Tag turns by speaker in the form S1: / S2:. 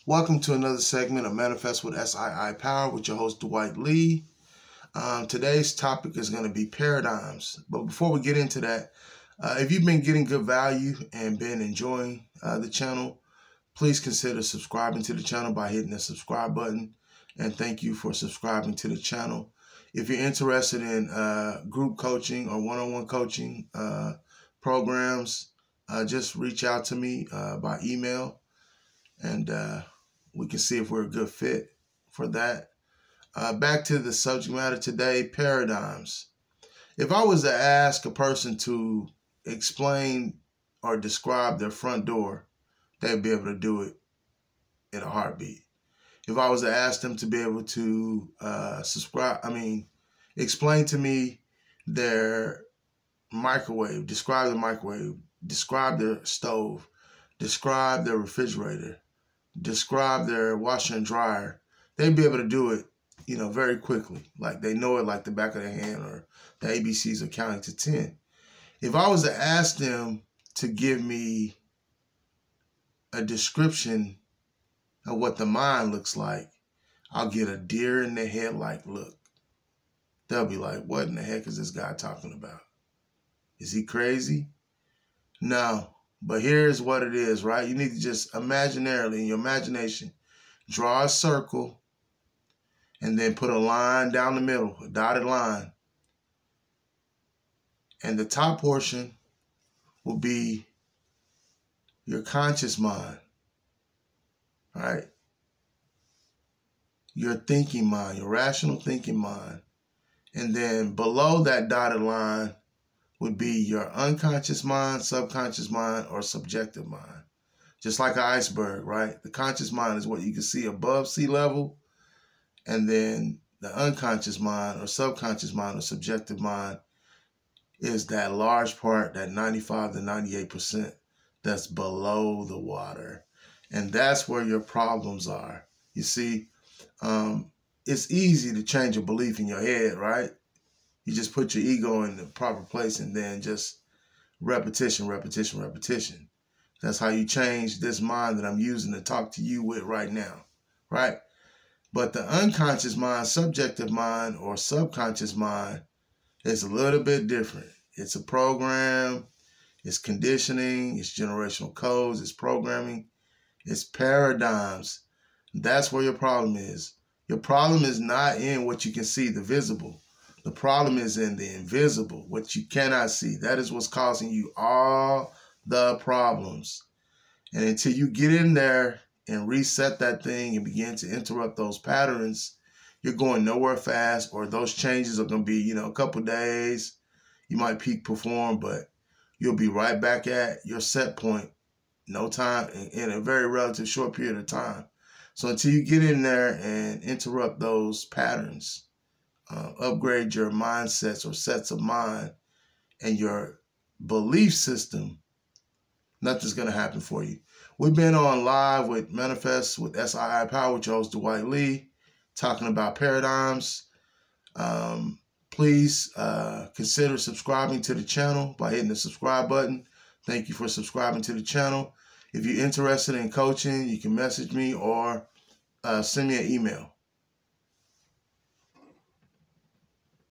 S1: Welcome to another segment of Manifest with SII Power with your host, Dwight Lee. Today's topic is going to be paradigms. But before we get into that, if you've been getting good value and been enjoying the channel, please consider subscribing to the channel by hitting the subscribe button. And thank you for subscribing to the channel. If you're interested in group coaching or one-on-one coaching programs, just reach out to me by email, and we can see if we're a good fit for that. Back to the subject matter today, paradigms. If I was to ask a person to explain or describe their front door, they'd be able to do it in a heartbeat. If I was to ask them to be able to explain to me their microwave, describe the microwave, describe their stove, describe their refrigerator, describe their washer and dryer, they'd be able to do it, very quickly. Like they know it like the back of their hand, or the ABCs of counting to 10. If I was to ask them to give me a description of what the mind looks like, I'll get a deer in the headlight look. They'll be like, what in the heck is this guy talking about? Is he crazy? No, but here's what it is, right? You need to just imaginarily, in your imagination, draw a circle and then put a line down the middle, a dotted line. And the top portion will be your conscious mind, right? Your thinking mind, your rational thinking mind. And then below that dotted line would be your unconscious mind, subconscious mind, or subjective mind. Just like an iceberg, right? The conscious mind is what you can see above sea level. And then the unconscious mind or subconscious mind or subjective mind is that large part, that 95 to 98% that's below the water. And that's where your problems are. You see, it's easy to change a belief in your head, right? You just put your ego in the proper place and then just repetition, repetition, repetition. That's how you change this mind that I'm using to talk to you with right now, right? But the unconscious mind, subjective mind, or subconscious mind is a little bit different. It's a program, it's conditioning, it's generational codes, it's programming, it's paradigms. That's where your problem is. Your problem is not in what you can see, the visible. The problem is in the invisible, what you cannot see. That is what's causing you all the problems. And until you get in there and reset that thing and begin to interrupt those patterns, you're going nowhere fast, or those changes are going to be, a couple days. You might peak perform, but you'll be right back at your set point, no time, in a very relative short period of time. So until you get in there and interrupt those patterns, upgrade your mindsets or sets of mind and your belief system, nothing's going to happen for you. We've been on live with Manifest with SII Power with your host, Dwight Lee, talking about paradigms. Please consider subscribing to the channel by hitting the subscribe button. Thank you for subscribing to the channel. If you're interested in coaching, you can message me or send me an email.